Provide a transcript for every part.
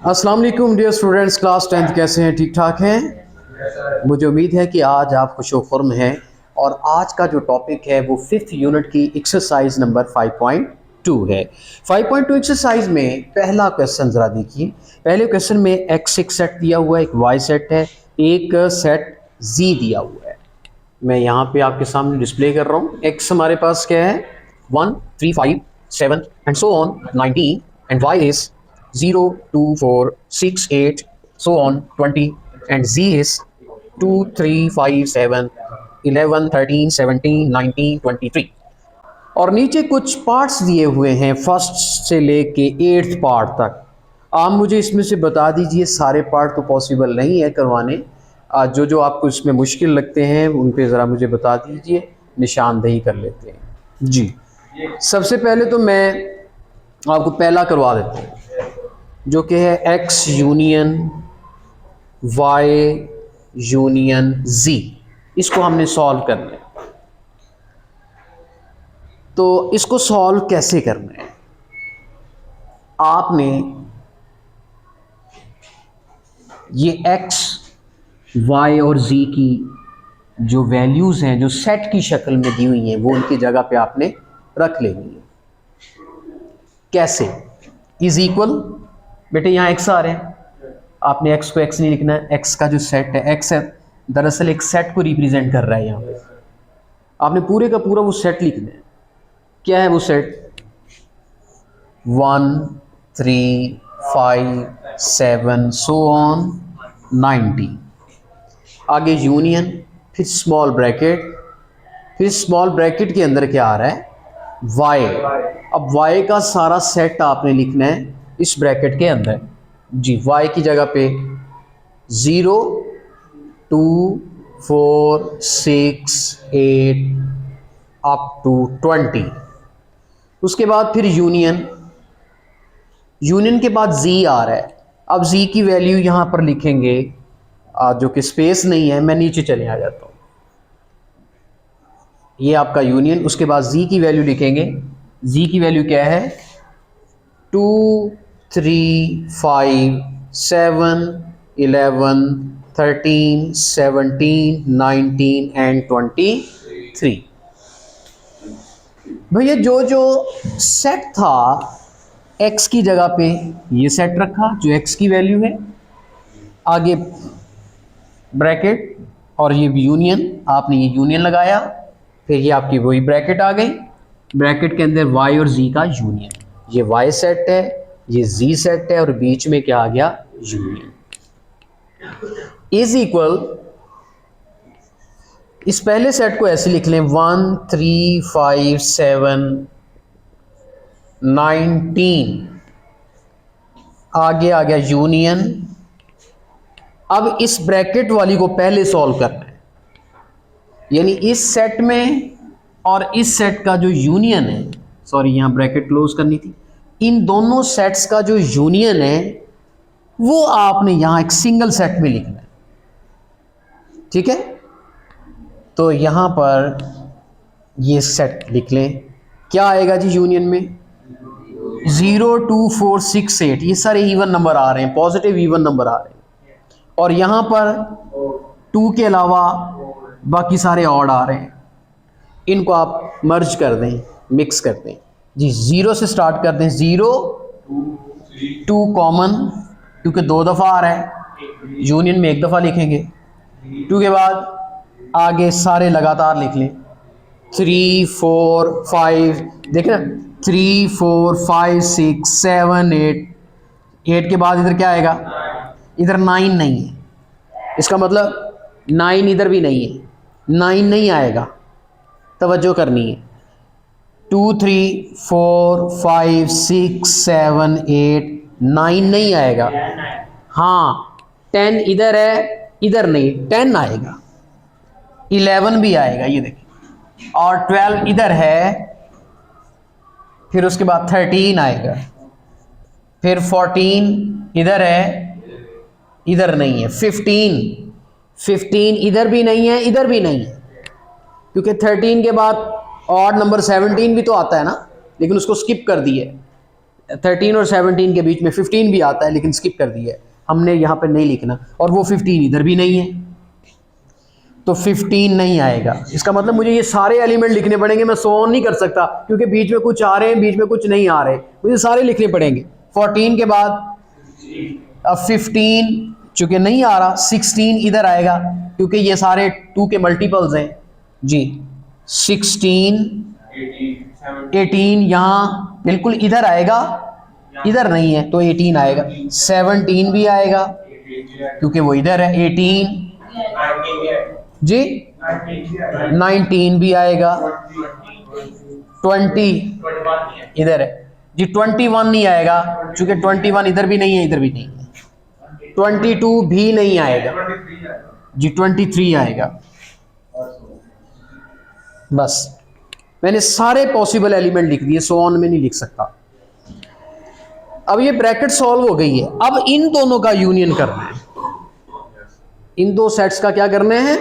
अस्सलाम वालेकुम dear students, class 10th कैसे हैं? ठीक ठाक हैं। मुझे उम्मीद है कि आज आप खुशो-खुर्म हैं और आज का जो टॉपिक है वो 5th यूनिट की एक्सरसाइज नंबर 5.2 है। 5.2 एक्सरसाइज में पहला क्वेश्चन ज़रा देखिए। पहले क्वेश्चन में एक्स एक सेट दिया हुआ है, एक वाई सेट है, एक सेट जी दिया हुआ है। मैं यहाँ पे आपके सामने डिस्प्ले कर रहा हूँ। एक्स हमारे पास क्या है? 1, 3, 5, 7 and so on 19 and Y is 0, 2, 4, 6, 8, so on 20 and Z is 2, 3, 5, 7, 11, 13, 17, 19, 23 और नीचे कुछ पार्ट्स दिए हुए हैं फर्स्ट से लेके 8th पार्ट तक। आप मुझे इसमें से बता दीजिए, सारे पार्ट तो पॉसिबल नहीं है करवाने, जो जो आपको इसमें मुश्किल लगते हैं उन पे ज़रा मुझे बता दीजिए, निशानदेही कर लेते हैं जी। सबसे पहले तो मैं आपको पहला करवा देता हूँ जो कि है एक्स यूनियन वाई यूनियन जी। इसको हमने सॉल्व करना है। तो इसको सॉल्व कैसे करना है? आपने ये एक्स वाई और जी की जो वैल्यूज़ हैं, जो सेट की शक्ल में दी हुई हैं, वो उनकी जगह पे आपने रख लेनी है। कैसे? इज इक्वल, बेटे यहाँ एक्स आ रहे हैं, आपने एक्स को एक्स नहीं लिखना है। एक्स का जो सेट है, एक्स है दरअसल एक सेट को रिप्रेजेंट कर रहा है। यहाँ पे आपने पूरे का पूरा वो सेट लिखना है। क्या है वो सेट? 1, 3, 5, 7 so on 90। आगे यूनियन, फिर स्मॉल ब्रैकेट, फिर स्मॉल ब्रैकेट के अंदर क्या आ रहा है? वाई। अब वाई का सारा सेट आपने लिखना है इस ब्रैकेट के अंदर जी। वाई की जगह पे 0, 2, 4, 6, 8 अप टू 20। उसके बाद फिर यूनियन, यूनियन के बाद जी आ रहा है। अब जी की वैल्यू यहाँ पर लिखेंगे, जो कि स्पेस नहीं है, मैं नीचे चले आ जाता हूँ। ये आपका यूनियन, उसके बाद जी की वैल्यू लिखेंगे। जी की वैल्यू क्या है? 2, 3, 5, 7, 11, 13, 17, 19 एंड 23। भैया जो जो सेट था x की जगह पे ये सेट रखा जो x की वैल्यू है, आगे ब्रैकेट और ये यूनियन, आपने ये यूनियन लगाया, फिर ये आपकी वही ब्रैकेट आ गई। ब्रैकेट के अंदर y और z का यूनियन, ये y सेट है, ये z सेट है और बीच में क्या आ गया? यूनियन। इज इक्वल, इस पहले सेट को ऐसे लिख लें 1, 3, 5, 7, 19, आगे आ गया यूनियन। अब इस ब्रैकेट वाली को पहले सॉल्व करना है, यानी इस सेट में और इस सेट का जो यूनियन है, सॉरी यहाँ ब्रैकेट क्लोज करनी थी, इन दोनों सेट्स का जो यूनियन है वो आपने यहाँ एक सिंगल सेट में लिखना है। ठीक है, तो यहाँ पर ये सेट लिख लें। क्या आएगा जी यूनियन में? 0, 2, 4, 6, 8, ये सारे इवन नंबर आ रहे हैं, पॉजिटिव इवन नंबर आ रहे हैं। और यहाँ पर 2 के अलावा बाकी सारे ऑड आ रहे हैं। इनको आप मर्ज कर दें, मिक्स कर दें जी। 0 से स्टार्ट कर दें, 0, 2 कॉमन क्योंकि 2 दफ़ा आ रहा है, यूनियन में 1 दफ़ा लिखेंगे। 2 के बाद आगे सारे लगातार लिख लें, 3, 4, 5, देखें ना, 3, 4, 5, 6, 7, 8 के बाद इधर क्या आएगा? इधर 9 नहीं है, इसका मतलब 9 इधर भी नहीं है, 9 नहीं आएगा, तवज्जो करनी है। 2, 3, 4, 5, 6, 7, 8, 9 नहीं आएगा। हाँ, 10 इधर है, इधर नहीं, 10 आएगा, 11 भी आएगा, ये देखिए, और 12 इधर है, फिर उसके बाद 13 आएगा, फिर 14 इधर है, इधर नहीं है, 15 इधर भी नहीं है, इधर भी नहीं है, क्योंकि 13 के बाद ऑड नंबर 17 भी तो आता है ना, लेकिन उसको स्किप कर दिए। 13 और 17 के बीच में 15 भी आता है, लेकिन स्किप कर दिया है हमने, यहाँ पर नहीं लिखना, और वो 15 इधर भी नहीं है, तो 15 नहीं आएगा। इसका मतलब मुझे ये सारे एलिमेंट लिखने पड़ेंगे, मैं 100 नहीं कर सकता क्योंकि बीच में कुछ आ रहे हैं, बीच में कुछ नहीं आ रहे, मुझे सारे लिखने पड़ेंगे। 14 के बाद अब 15 चूंकि नहीं आ रहा, 16 इधर आएगा क्योंकि ये सारे 2 के मल्टीपल्स हैं जी। 16, 18 यहाँ बिल्कुल इधर आएगा, इधर नहीं है तो 18 आएगा। 17 भी आएगा क्योंकि वो इधर है। 18 जी, 19 भी आएगा। 20 इधर है जी। 21 नहीं आएगा क्योंकि 21 इधर भी नहीं है, इधर भी नहीं है। 22 भी नहीं आएगा जी। 23 आएगा। बस मैंने सारे पॉसिबल एलिमेंट लिख दिए, 100 में नहीं लिख सकता। अब ये ब्रैकेट सॉल्व हो गई है, अब इन दोनों का यूनियन करना है। इन दो सेट्स का क्या करना है?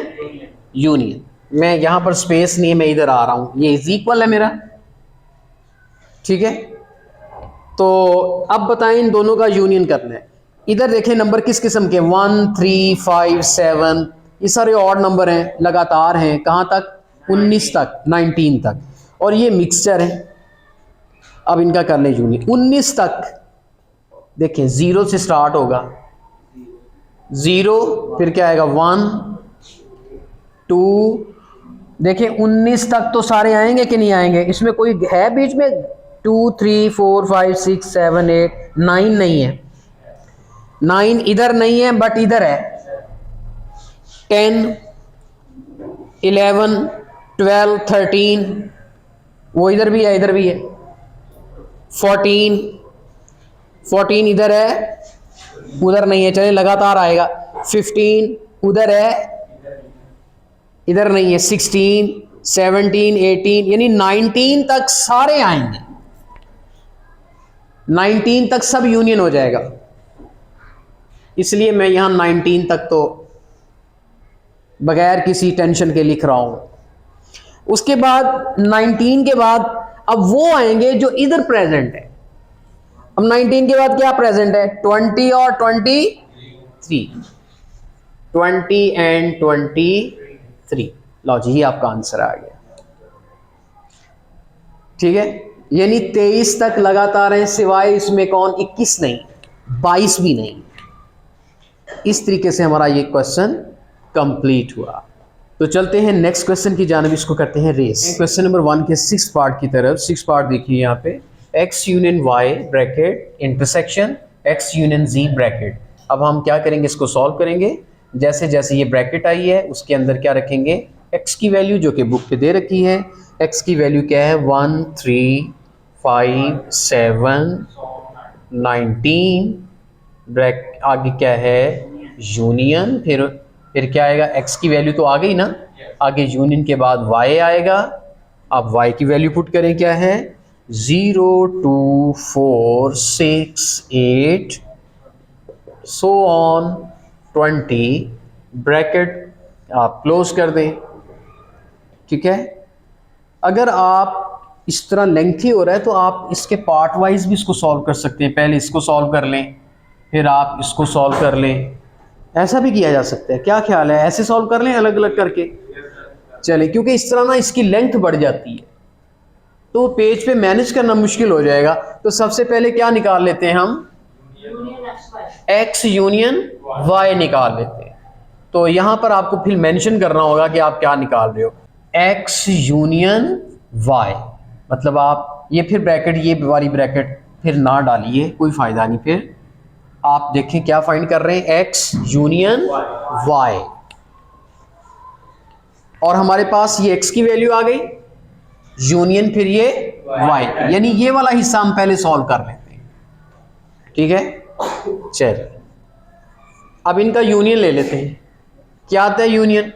यूनियन। मैं यहां पर स्पेस नहीं है, मैं इधर आ रहा हूं, ये इज इक्वल है मेरा, ठीक है। तो अब बताएं इन दोनों का यूनियन करना है। इधर देखें नंबर किस किस्म के, 1 3 5 7, ये सारे ऑड नंबर हैं, लगातार हैं, कहां तक? 19 तक, 19 तक, और ये मिक्सचर है। अब इनका कर लें यूनियन। 19 तक देखें 0 से स्टार्ट होगा, 0 फिर क्या आएगा 1 2, देखें 19 तक तो सारे आएंगे कि नहीं आएंगे? इसमें कोई है बीच में 2 3 4 5 6 7 8 9 नहीं है। 9 इधर नहीं है बट इधर है। 10 11 12 13 वो इधर भी है, इधर भी है। 14 इधर है, उधर नहीं है, चले लगातार आएगा। 15 उधर है, इधर नहीं है। 16 17 18 यानी 19 तक सारे आएंगे। 19 तक सब यूनियन हो जाएगा, इसलिए मैं यहां 19 तक तो बगैर किसी टेंशन के लिख रहा हूं। उसके बाद 19 के बाद अब वो आएंगे जो इधर प्रेजेंट है। अब 19 के बाद क्या प्रेजेंट है? 20 और 23, 20 एंड 23। लो जी, ये आपका आंसर आ गया, ठीक है। यानी 23 तक लगातार हैं, सिवाय इसमें कौन? 21 नहीं, 22 भी नहीं। इस तरीके से हमारा ये क्वेश्चन कंप्लीट हुआ। तो चलते हैं नेक्स्ट क्वेश्चन की जानिब, इसको करते हैं रेस। क्वेश्चन नंबर 1 के 6 पार्ट की तरफ। 6 पार्ट देखिए यहाँ पे, x union y bracket intersection x union z bracket. अब हम क्या करेंगे, इसको सॉल्व करेंगे। जैसे जैसे ये ब्रैकेट आई है उसके अंदर क्या रखेंगे? x की वैल्यू जो कि बुक पे दे रखी है। x की वैल्यू क्या है? 1 3 5 7 19 ब्रैक, आगे क्या है? यूनियन। फिर क्या आएगा? x की वैल्यू तो आ गई ना, आगे यूनियन के बाद y आएगा। अब y की वैल्यू पुट करें, क्या है? 0 2 4 6 8 सो ऑन 20, ब्रैकेट आप क्लोज कर दें, ठीक है। अगर आप इस तरह लेंथी हो रहा है तो आप इसके पार्ट वाइज भी इसको सॉल्व कर सकते हैं। पहले इसको सॉल्व कर लें, फिर आप इसको सॉल्व कर लें, ऐसा भी किया जा सकता है। क्या ख्याल है? ऐसे सॉल्व कर लें अलग अलग करके, चले, क्योंकि इस तरह ना इसकी लेंथ बढ़ जाती है तो पेज पे मैनेज करना मुश्किल हो जाएगा। तो सबसे पहले क्या निकाल लेते हैं हम? x यूनियन y निकाल लेते हैं। तो यहां पर आपको फिर मेंशन करना होगा कि आप क्या निकाल रहे हो। x यूनियन y, मतलब आप ये फिर ब्रैकेट, ये वाली ब्रैकेट फिर ना डालिए, कोई फायदा नहीं। फिर आप देखें क्या फाइंड कर रहे हैं, x यूनियन y, और हमारे पास ये x की वैल्यू आ गई, यूनियन फिर ये y, यानी ये वाला हिस्सा हम पहले सॉल्व कर लेते हैं, ठीक है। चलिए अब इनका यूनियन ले लेते हैं। क्या आता है यूनियन?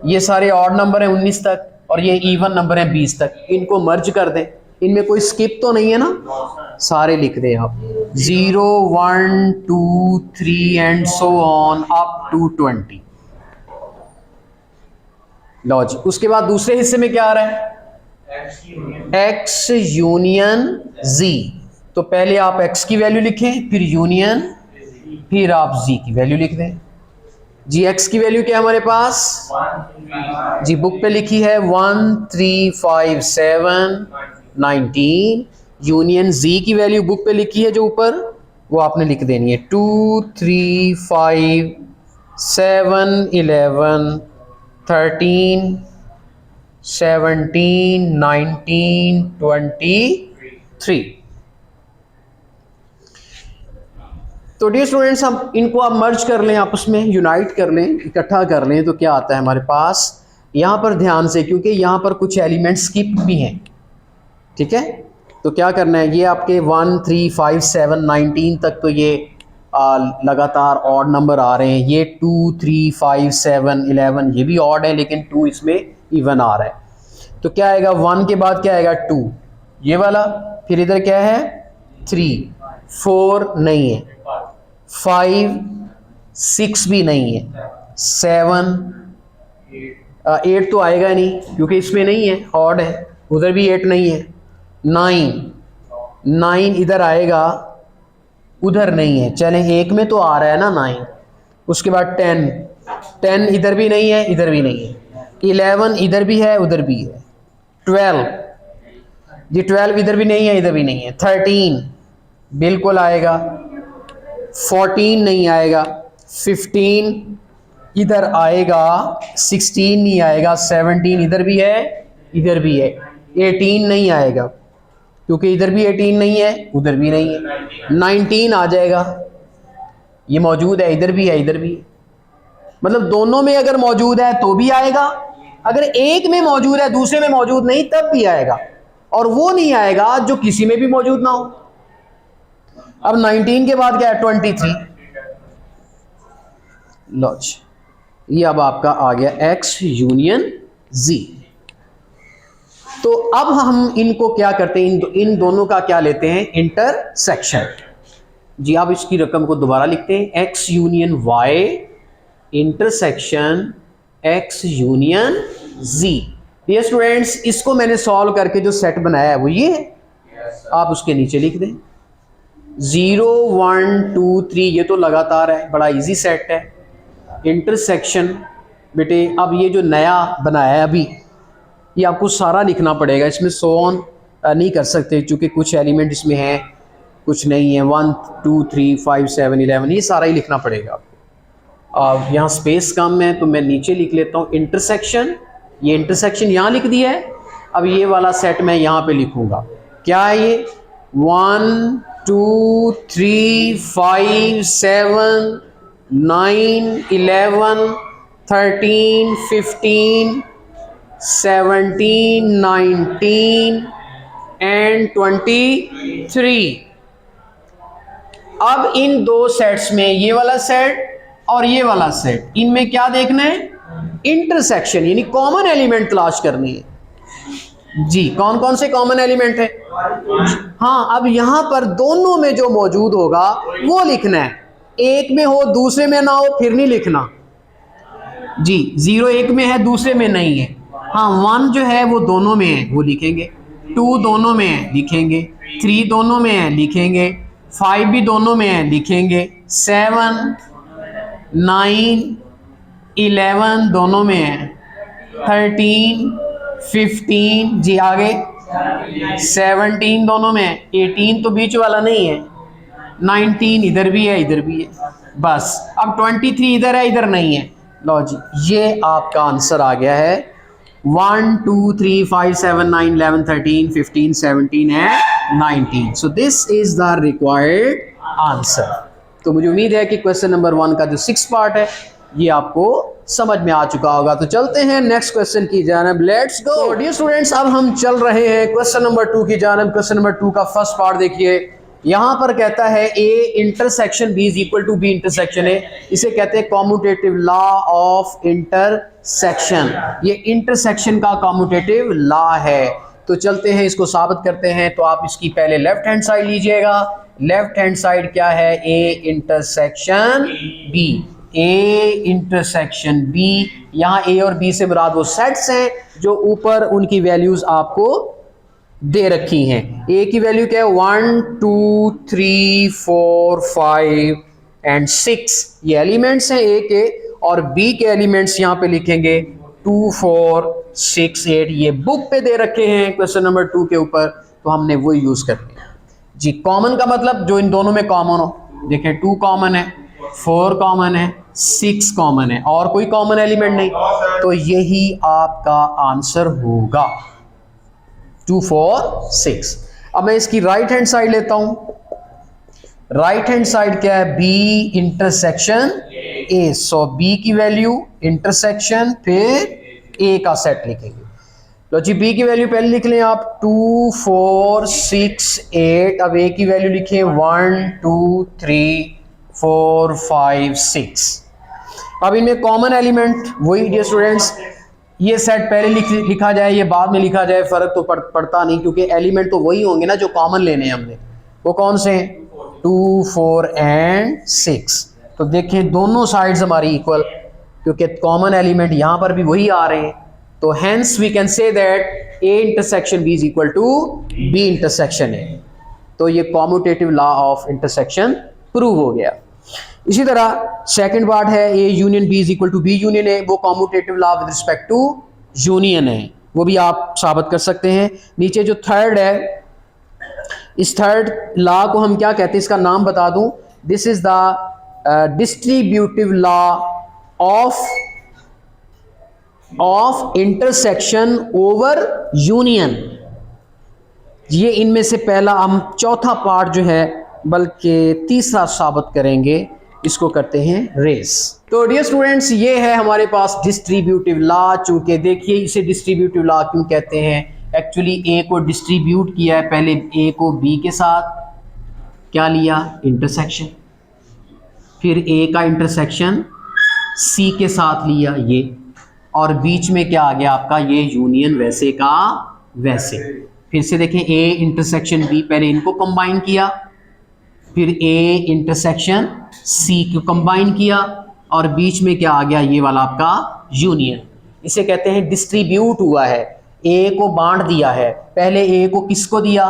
ये सारे ऑड नंबर हैं 19 तक और ये इवन नंबर हैं 20 तक, इनको मर्ज कर दें। इनमें कोई स्किप तो नहीं है ना, सारे लिख दें आप। 0 1 2 3 and so on up to 20। लो जी, उसके बाद दूसरे हिस्से में क्या आ रहा है? x union z। तो पहले आप x की वैल्यू लिखें, फिर यूनियन, फिर आप z की वैल्यू लिख दें। जी x की वैल्यू क्या है हमारे पास, जी बुक पे लिखी है 135719। यूनियन z की वैल्यू बुक पे लिखी है जो ऊपर, वो आपने लिख देनी है 235711 13 17 19 23। तो डियर स्टूडेंट्स, हम इनको आप मर्ज कर लें, आपस में यूनाइट कर लें, इकट्ठा कर लें, तो क्या आता है हमारे पास यहाँ पर, ध्यान से, क्योंकि यहाँ पर कुछ एलिमेंट्स स्किप भी हैं, ठीक है। तो क्या करना है, ये आपके 1 3 5 7 19 तक तो ये लगातार ऑड नंबर आ रहे हैं। ये 2 3 5 7 11 ये भी ऑड है, लेकिन 2 इसमें इवन आ रहा है। तो क्या आएगा, 1 के बाद क्या आएगा 2 ये वाला, फिर इधर क्या है 3 4 नहीं है, 5 6 भी नहीं है, 7 8 तो आएगा नहीं क्योंकि इसमें नहीं है, ऑड है, उधर भी 8 नहीं है, 9 इधर आएगा, उधर नहीं है, चलें एक में तो आ रहा है ना 9। उसके बाद 10 इधर भी नहीं है, इधर भी नहीं है, 11 इधर भी है, उधर भी है, 12 ये 12 इधर भी नहीं है, इधर भी नहीं है, 13 बिल्कुल आएगा, 14 नहीं आएगा, 15 इधर आएगा, 16 नहीं आएगा, 17 इधर भी है, इधर भी है, 18 नहीं आएगा क्योंकि इधर भी 18 नहीं है, उधर भी नहीं है, 19 आ जाएगा, ये मौजूद है, इधर भी है, इधर भी है। मतलब दोनों में अगर मौजूद है तो भी आएगा, अगर एक में मौजूद है दूसरे में मौजूद नहीं तब भी आएगा, और वो नहीं आएगा जो किसी में भी मौजूद ना हो। अब 19 के बाद क्या है 23। लो ये अब आपका आ गया x यूनियन z। तो अब हम इनको क्या करते हैं, इन दोनों का क्या लेते हैं, इंटरसेक्शन। जी आप इसकी रकम को दोबारा लिखते हैं, x union y intersection x union z। ये स्टूडेंट्स, इसको मैंने सॉल्व करके जो सेट बनाया है वो ये है, आप उसके नीचे लिख दें 0 1 2 3, ये तो लगातार है, बड़ा इजी सेट है। इंटरसेक्शन बेटे, अब ये जो नया बनाया है अभी, ये आपको सारा लिखना पड़ेगा, इसमें सो ऑन नहीं कर सकते क्योंकि कुछ एलिमेंट इसमें हैं, कुछ नहीं है, 1 2 3 5 7 11 ये सारा ही लिखना पड़ेगा आपको। यहाँ स्पेस कम है तो मैं नीचे लिख लेता हूँ इंटरसेक्शन, ये इंटरसेक्शन यहाँ लिख दिया है। अब ये वाला सेट मैं यहाँ पे लिखूँगा, क्या है ये 1 2 3 5 7 9 11 13 15 17 19 एंड 23। अब इन दो सेट्स में, ये वाला सेट और ये वाला सेट, इनमें क्या देखना है, इंटरसेक्शन, यानी कॉमन एलिमेंट तलाश करनी है। जी कौन कौन से कॉमन एलिमेंट है, हाँ अब यहां पर दोनों में जो मौजूद होगा वो लिखना है, एक में हो दूसरे में ना हो फिर नहीं लिखना। जी 0 एक में है दूसरे में नहीं है, हाँ 1 जो है वो दोनों में है वो लिखेंगे, 2 दोनों में है लिखेंगे, 3 दोनों में है लिखेंगे, 5 भी दोनों में है लिखेंगे, 7 9 11 दोनों में है, 13 15 जी आगे 17 दोनों में है, 18 तो बीच वाला नहीं है, 19 इधर भी है, इधर भी है, बस अब 23 इधर है, इधर नहीं है। लो जी ये आपका आंसर आ गया है 1 2 3 5 7 9 11 13 15 17 and 19। So this is the required answer. तो मुझे उम्मीद है कि क्वेश्चन नंबर 1 का जो 6 पार्ट है ये आपको समझ में आ चुका होगा। तो चलते हैं नेक्स्ट क्वेश्चन की जानब, लेट्स गो। डियर स्टूडेंट्स, अब हम चल रहे हैं क्वेश्चन नंबर 2 की जानब। क्वेश्चन नंबर 2 का फर्स्ट पार्ट देखिए, यहाँ पर कहता है A intersection B is equal to B intersection A, इसे कहते हैं कॉम्यूटेटिव लॉ ऑफ इंटरसेक्शन। ये इंटरसेक्शन का कॉम्यूटेटिव लॉ है। तो चलते हैं इसको साबित करते हैं। तो आप इसकी पहले लेफ्ट हैंड साइड लीजिएगा। लेफ्ट हैंड साइड क्या है, A intersection B, A intersection B. यहाँ ए और बी से मुराद वो सेट्स हैं जो ऊपर उनकी वैल्यूज आपको दे रखी हैं। ए की वैल्यू क्या है 1 2 3 4 5 एंड 6, ये एलिमेंट्स हैं ए के, और बी के एलिमेंट्स यहां पे लिखेंगे 2 4 6 8, ये बुक पे दे रखे हैं क्वेश्चन नंबर 2 के ऊपर, तो हमने वो यूज करते हैं जी। कॉमन का मतलब जो इन दोनों में कॉमन हो, देखें 2 कॉमन है, 4 कॉमन है, 6 कॉमन है, और कोई कॉमन एलिमेंट नहीं, तो यही आपका आंसर होगा 2 4 6। अब मैं इसकी राइट हैंड साइड लेता हूं। राइट हैंड साइड क्या है, B intersection A, so B की वैल्यू इंटरसेक्शन फिर ए का सेट लिखेंगे। लो जी, बी की वैल्यू पहले लिख लें आप 2 4 6 8, अब ए की वैल्यू लिखें 1 2 3 4 5 6। अब इनमें कॉमन एलिमेंट वही डियर स्टूडेंट्स, ये सेट पहले लिखा जाए, ये बाद में लिखा जाए, फर्क तो पड़ता नहीं, क्योंकि एलिमेंट तो वही होंगे ना जो कॉमन लेने हैं हमने। वो कौन से हैं, 2 4 एंड 6। तो देखें दोनों साइड्स हमारी इक्वल, क्योंकि कॉमन एलिमेंट यहां पर भी वही आ रहे हैं, तो hence we can say that A intersection B is equal to B intersection A. तो ये commutative law of intersection prove हो गया। इसी तरह सेकंड पार्ट है A union B is equal to B union A, वो commutative law with respect to union है, वो भी आप साबित कर सकते हैं। नीचे जो थर्ड है, इस थर्ड लॉ को हम क्या कहते हैं, इसका नाम बता दूं, this is the distributive law of intersection over union. ये इनमें से पहला, हम चौथा पार्ट जो है बल्कि तीसरा साबित करेंगे, इसको करते हैं रेस। तो डियर स्टूडेंट्स, ये है हमारे पास डिस्ट्रीब्यूटिव लॉ। चूंकि देखिए इसे डिस्ट्रीब्यूटिव लॉ क्यों कहते हैं, एक्चुअली ए को डिस्ट्रीब्यूट किया है, पहले ए को बी के साथ क्या लिया, इंटरसेक्शन, फिर ए का इंटरसेक्शन सी के साथ लिया ये, और बीच में क्या आ गया आपका, ये यूनियन वैसे का वैसे। फिर से देखें, ए इंटरसेक्शन बी, पहले इनको कंबाइन किया, फिर ए इंटरसेक्शन सी को कंबाइन किया, और बीच में क्या आ गया, ये वाला आपका यूनियन। इसे कहते हैं डिस्ट्रीब्यूट हुआ है, ए को बांट दिया है, पहले ए को किसको दिया,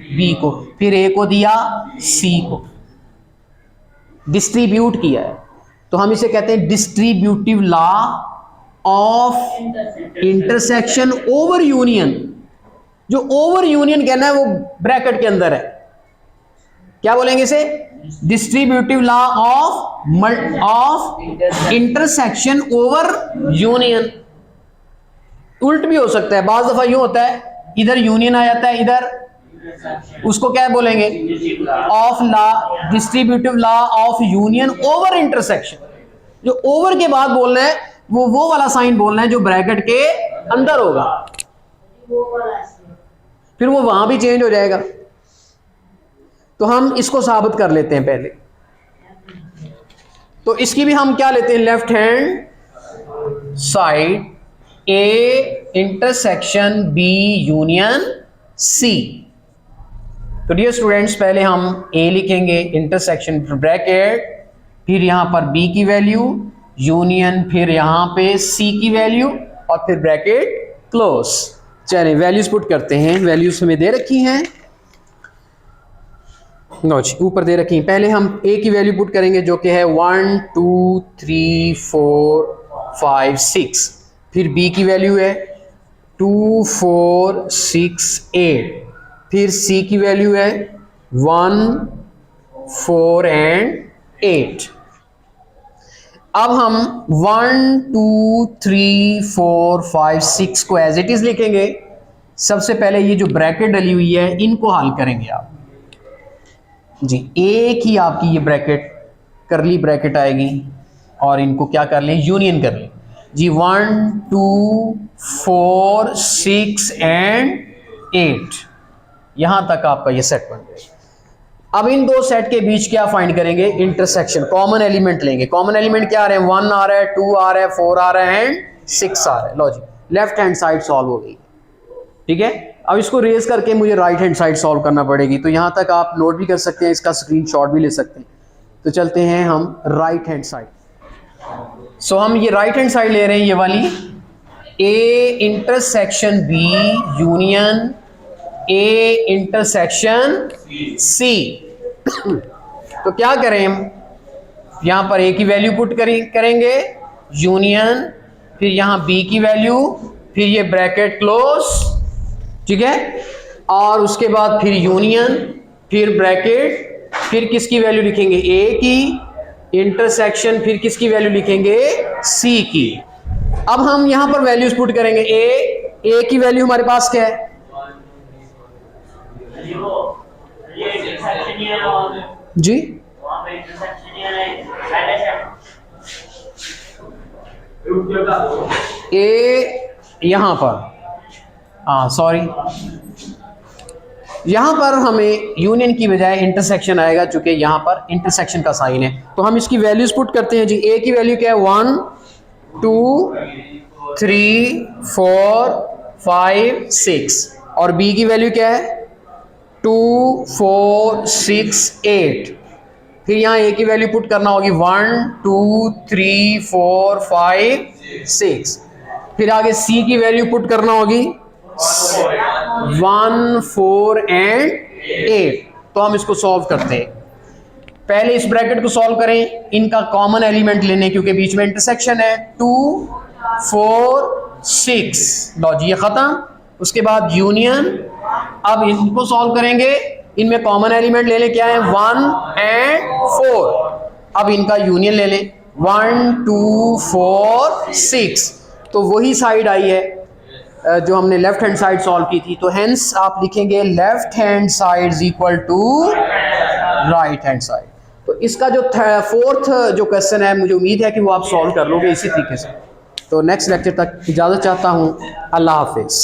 बी को, फिर ए को दिया सी को, डिस्ट्रीब्यूट किया है। तो हम इसे कहते हैं distributive law of intersection over union. जो ओवर यूनियन कहना है वो ब्रैकेट के अंदर है, क्या बोलेंगे इसे, distributive law of intersection over union. उल्ट भी हो सकता है, बाज दफा यूं होता है, इधर यूनियन आ जाता है, इधर उसको क्या बोलेंगे, of law, distributive law of union over intersection. जो ओवर के बाद बोलना है वो वाला साइन बोलना है जो ब्रैकेट के अंदर होगा, फिर वो वहां भी चेंज हो जाएगा। तो हम इसको साबित कर लेते हैं पहले। तो इसकी भी हम क्या लेते हैं, left hand side, A intersection B union C. तो डियर स्टूडेंट्स, पहले हम ए लिखेंगे, इंटरसेक्शन ब्रैकेट, फिर यहां पर बी की वैल्यू यूनियन, फिर यहां पे सी की वैल्यू, और फिर ब्रैकेट क्लोज। चलिए वैल्यूज पुट करते हैं। वैल्यूज हमें दे रखी हैं, नो जी ऊपर दे रखी हैं। पहले हम ए की वैल्यू पुट करेंगे जो कि है 1 2 3 4 5 6, फिर बी की वैल्यू है 2 4 6 8, फिर सी की वैल्यू है 1 4 एंड 8। अब हम 1 2 3 4 5 6 को एज इट इज लिखेंगे। सबसे पहले ये जो ब्रैकेट डली हुई है इनको हल करेंगे आप जी। एक ही आपकी ये ब्रैकेट करली ब्रैकेट आएगी, और इनको क्या कर लें, यूनियन कर लें जी। 1 2 4 6 एंड 8, यहां तक आपका ये सेट बन गया। अब इन दो सेट के बीच क्या फाइंड करेंगे, इंटरसेक्शन, कॉमन एलिमेंट लेंगे। कॉमन एलिमेंट क्या आ रहे हैं, 1 आ रहा है, 2 आ रहा है, 4 आ रहा है एंड 6 आ रहा है। लो जी, लेफ्ट हैंड साइड सॉल्व हो गई, ठीक है। अब इसको रेज करके मुझे राइट हैंड साइड सॉल्व करना पड़ेगी, तो यहां तक आप नोट भी कर सकते हैं, इसका स्क्रीनशॉट भी ले सकते हैं। तो चलते हैं हम राइट हैंड साइड। सो हम ये राइट हैंड साइड ले रहे हैं, ये वाली, A intersection B union A intersection C. तो क्या करें हम, यहां पर ए की वैल्यू पुट करेंगे, यूनियन, फिर यहां बी की वैल्यू, फिर ये ब्रैकेट क्लोज, ठीक है, और उसके बाद फिर यूनियन, फिर ब्रैकेट, फिर किसकी वैल्यू लिखेंगे, ए की, इंटरसेक्शन, फिर किसकी वैल्यू लिखेंगे, सी की। अब हम यहां पर वैल्यूज पुट करेंगे, ए की वैल्यू हमारे पास क्या है, जी ए यहां पर, हाँ सॉरी, यहां पर हमें यूनियन की बजाय इंटरसेक्शन आएगा, चूंकि यहां पर इंटरसेक्शन का साइन है। तो हम इसकी वैल्यूज पुट करते हैं जी। ए की वैल्यू क्या है, 1 2 3 4 5 6, और बी की वैल्यू क्या है, 2 4 6 8। फिर यहाँ ए की वैल्यू पुट करना होगी 1 2 3 4 5 6। फिर आगे सी की वैल्यू पुट करना होगी 1 4 एंड 8। तो हम इसको सॉल्व करते हैं। पहले इस ब्रैकेट को सॉल्व करें, इनका कॉमन एलिमेंट लेने, क्योंकि बीच में इंटरसेक्शन है। 2 4 6, लो जी ये खत्म। उसके बाद यूनियन, अब इनको सॉल्व करेंगे, इनमें कॉमन एलिमेंट ले लें, क्या है 1 एंड 4। अब इनका यूनियन ले लें, 1 2 4 6। तो वही साइड आई है जो हमने लेफ्ट हैंड साइड सॉल्व की थी। तो हेंस आप लिखेंगे left hand side is equal to right hand side. तो इसका जो फोर्थ जो क्वेश्चन है, मुझे उम्मीद है कि वो आप सॉल्व कर लोगे इसी तरीके से। तो नेक्स्ट लेक्चर तक इजाज़त चाहता हूँ। अल्लाह हाफिज़।